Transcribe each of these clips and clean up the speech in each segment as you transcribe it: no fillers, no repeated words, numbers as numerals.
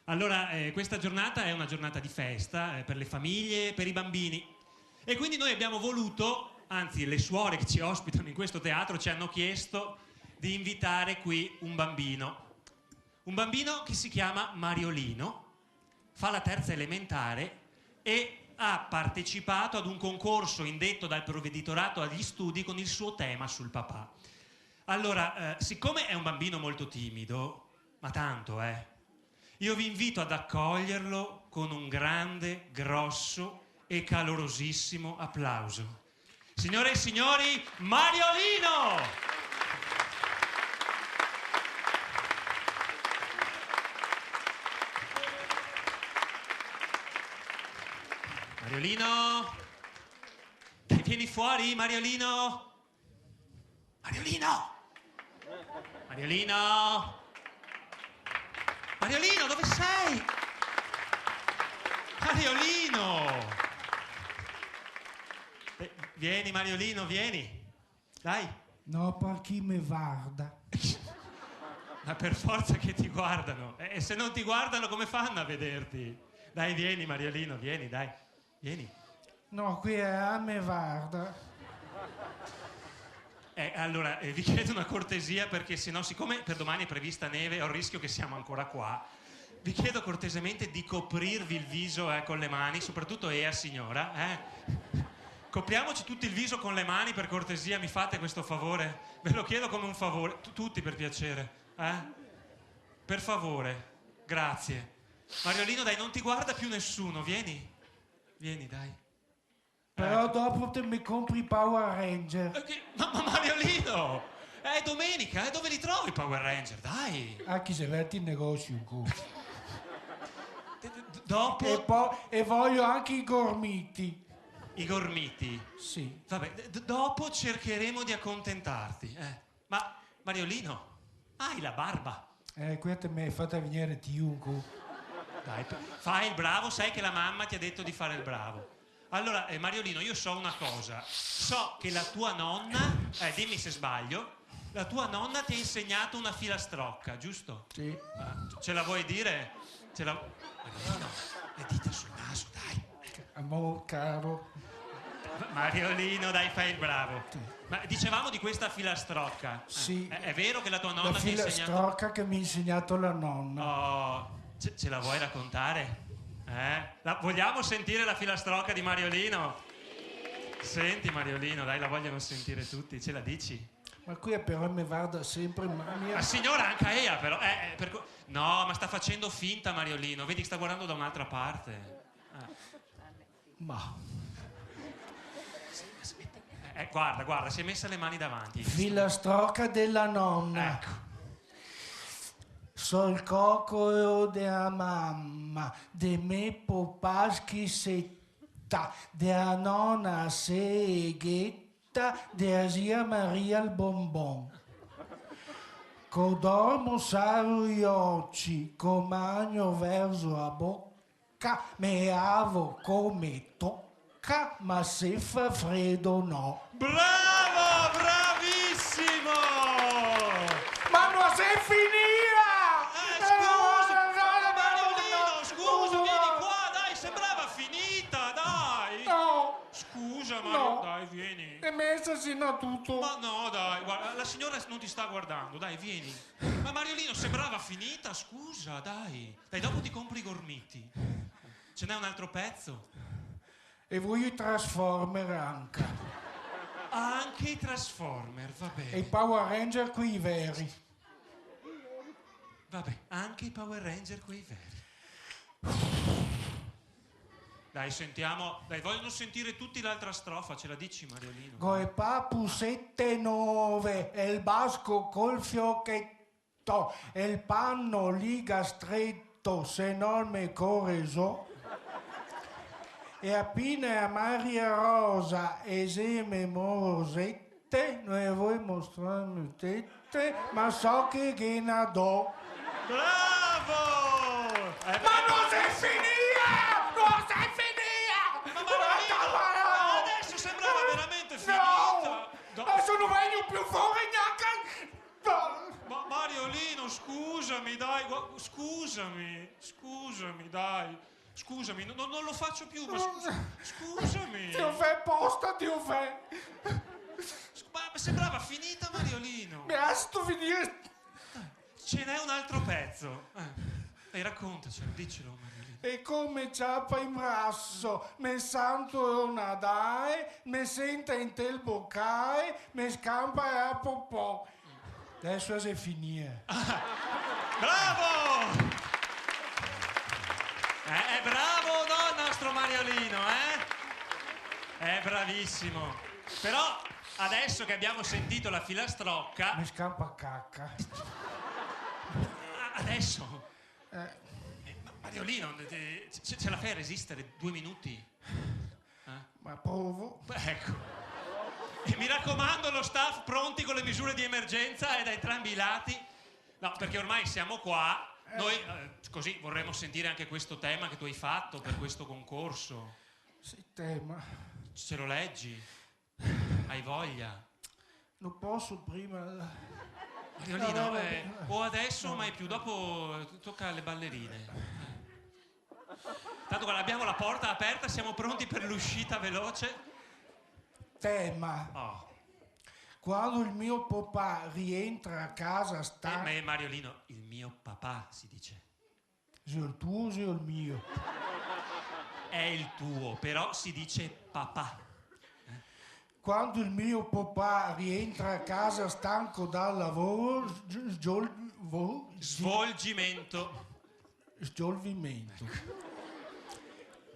Allora, questa giornata è una giornata di festa per le famiglie, per i bambini. E quindi noi abbiamo voluto, anzi le suore che ci ospitano in questo teatro ci hanno chiesto di invitare qui un bambino. Un bambino che si chiama Mariolino, fa la terza elementare e ha partecipato ad un concorso indetto dal provveditorato agli studi con il suo tema sul papà. Allora, siccome è un bambino molto timido, ma tanto, io vi invito ad accoglierlo con un grande, grosso e calorosissimo applauso. Signore e signori, Mariolino! Mariolino? Vieni fuori, Mariolino? Mariolino? Mariolino? Mariolino, dove sei? Mariolino! Vieni, Mariolino, vieni. Dai. No, per chi mi guarda. Ma per forza che ti guardano. E se non ti guardano, come fanno a vederti? Dai, vieni, Mariolino, vieni, dai. Vieni. No, qui è a me guarda. Allora, vi chiedo una cortesia perché sennò, siccome per domani è prevista neve, ho il rischio che siamo ancora qua. Vi chiedo cortesemente di coprirvi il viso con le mani, soprattutto signora. Copriamoci tutti il viso con le mani, per cortesia, mi fate questo favore? Ve lo chiedo come un favore, tutti per piacere. Per favore, grazie. Mariolino, dai, non ti guarda più nessuno, vieni. Vieni, dai. Però dopo te mi compri Power Ranger. Ma Mariolino, è domenica, dove li trovi i Power Ranger? Dai. A chi se vede in negozio. Dopo? E voglio anche i gormiti. I gormiti? Sì. Vabbè, dopo cercheremo di accontentarti. Ma Mariolino, hai la barba. Questa mi hai fatta venire tiunco. Dai, fai il bravo, sai che la mamma ti ha detto di fare il bravo. Allora, Mariolino, io so una cosa. So che la tua nonna, dimmi se sbaglio, la tua nonna ti ha insegnato una filastrocca, giusto? Sì. Ce la vuoi dire? Mariolino, le dita sul naso, dai. Amore caro. Mariolino, dai, fai il bravo. Sì. Ma dicevamo di questa filastrocca. Sì. È vero che la tua nonna ti ha insegnato? La filastrocca che mi ha insegnato la nonna. Oh, ce la vuoi raccontare? Vogliamo sentire la filastrocca di Mariolino? Senti, Mariolino, dai, la vogliono sentire tutti, ce la dici? Ma qui però mi guarda sempre la signora anche Ea, però. No, ma sta facendo finta, Mariolino. Vedi che sta guardando da un'altra parte. Ma. Guarda, si è messa le mani davanti. Filastrocca della nonna. Ecco. Sol cocco della mamma, de me popaschi setta, della nonna seghetta, della zia Maria il bonbon. Codormo saro gli occhi, comagno verso la bocca, me avo come tocca, ma se fa freddo no. Bravo, bravissimo! Ma non sei finita! Scusa, vieni qua, dai, sembrava finita, dai! No! Scusa, Mario, no. Dai, vieni. E messa sino a tutto. Ma no, dai, guarda, la signora non ti sta guardando, dai, vieni. Ma Mariolino, sembrava finita, scusa, dai. Dai, dopo ti compri i gormiti. Ce n'è un altro pezzo? E voi i Transformer anche. Anche i Transformer, va bene. E i Power Ranger quei veri. Vabbè, anche i Power Ranger quei veri. Dai, sentiamo. Dai, vogliono sentire tutti l'altra strofa, ce la dici, Mariolino? Goe papu 7-9, e il basco col fiocchetto, e il panno liga stretto, se non me correso. E appena a Maria Rosa, eseme morosette, noi voi mostrarmi tette, ma so che ne do. Bravo! Ma non sei finita! Non sei finita! Ma adesso sembrava veramente finita! No! Adesso non vengo più fuori neanche... Ma Mariolino, scusami, dai, scusami. scusami, dai. Scusami, non lo faccio più, ma scusami. Ti ho fatto posta, ti ho fatto. Ma sembrava finita, Mariolino. Mi lascio finire. Ce n'è un altro pezzo. Dai, raccontacelo, diccelo, Mariolino. E come ciappa in brasso, me santo una dai, me senta in tel boccai, me scampa e a popò. Adesso è finita. Bravo! È bravo, no, il nostro Mariolino, È bravissimo. Però adesso che abbiamo sentito la filastrocca, Me scampa a cacca. adesso Mariolino, ce la fai a resistere 2 minuti? Ma provo. Ecco. E mi raccomando, lo staff pronti con le misure di emergenza e da entrambi i lati. No, perché ormai siamo qua. Noi così vorremmo sentire anche questo tema che tu hai fatto per questo concorso. Sì, tema. Ce lo leggi? Hai voglia? Non posso prima. Mariolino, No. o adesso mai più, dopo tocca alle ballerine. Tanto guarda, abbiamo la porta aperta, siamo pronti per l'uscita veloce. Tema. Oh. Quando il mio papà rientra a casa sta. Ma Mariolino, il mio papà si dice. Se il tuo o se il mio? È il tuo, però si dice papà. Quando il mio papà rientra a casa stanco dal lavoro, svolgimento.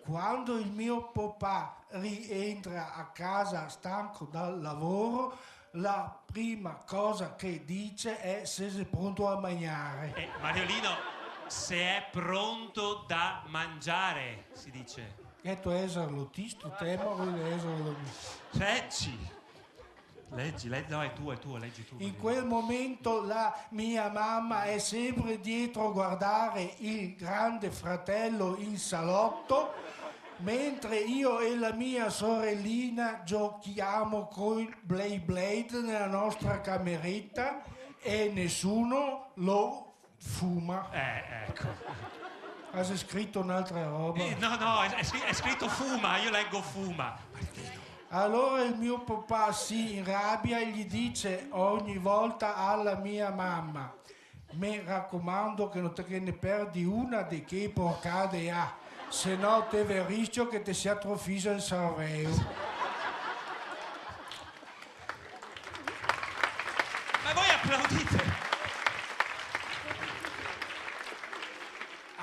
Quando il mio papà rientra a casa stanco dal lavoro, la prima cosa che dice è se sei pronto a mangiare. Mariolino, se è pronto da mangiare, si dice. Detto esserlo, ti sto tema voglio esserlo. Leggi, no, è tuo, leggi tu. In quel momento la mia mamma è sempre dietro a guardare il grande fratello in salotto, mentre io e la mia sorellina giochiamo con Blade nella nostra cameretta e nessuno lo fuma. Ecco. Hai scritto un'altra roba? No, è scritto fuma, io leggo fuma. Allora il mio papà si inrabbia e gli dice ogni volta alla mia mamma: mi raccomando che non te ne perdi una di che porcate ha, se no te rischio che ti si atrofisa il cervello. Ma voi applaudite?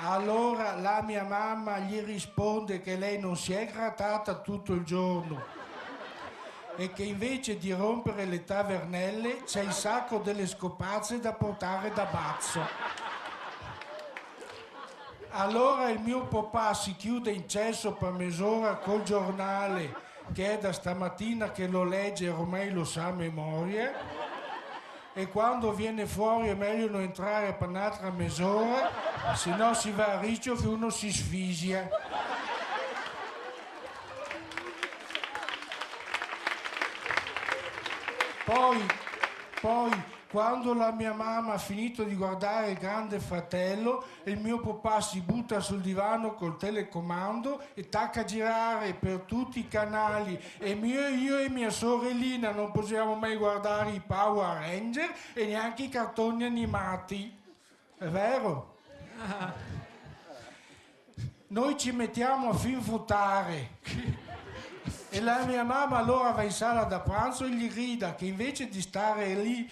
Allora la mia mamma gli risponde che lei non si è grattata tutto il giorno e che invece di rompere le tavernelle c'è il sacco delle scopazze da portare da Bazzo. Allora il mio papà si chiude in cesso per mezz'ora col giornale, che è da stamattina che lo legge e ormai lo sa a memoria, e quando viene fuori è meglio non entrare per un'altra mezz'ora, se no si va a rischio che uno si sfisia. Poi, quando la mia mamma ha finito di guardare il Grande Fratello, il mio papà si butta sul divano col telecomando e tacca a girare per tutti i canali e io e mia sorellina non possiamo mai guardare i Power Ranger e neanche i cartoni animati. È vero? Noi ci mettiamo a finfotare. E la mia mamma allora va in sala da pranzo e gli grida che invece di stare lì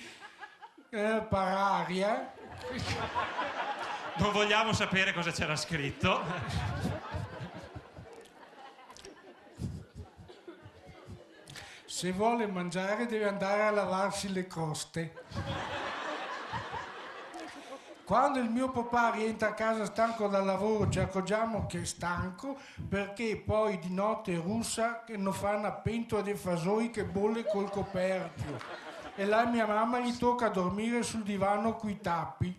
per aria. Non vogliamo sapere cosa c'era scritto. Se vuole mangiare deve andare a lavarsi le croste. Quando il mio papà rientra a casa stanco dal lavoro ci accorgiamo che è stanco perché poi di notte russa che non fa una pentola di fasoi che bolle col coperchio e la mia mamma gli tocca dormire sul divano coi tappi.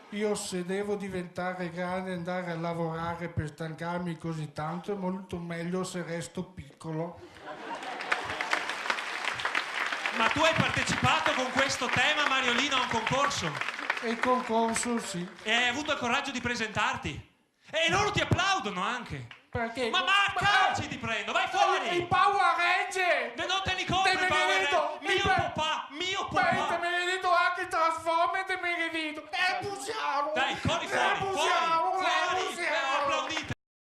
Io se devo diventare grande e andare a lavorare per stancarmi così tanto è molto meglio se resto piccolo. Ma tu hai partecipato con questo tema, Mariolino, a un concorso? E il concorso sì. E hai avuto il coraggio di presentarti. E loro ti applaudono anche. Perché? Ma calci ti prendo, vai fuori! Il Power Ranger! Non te li compri Deve il Power venire Ranger!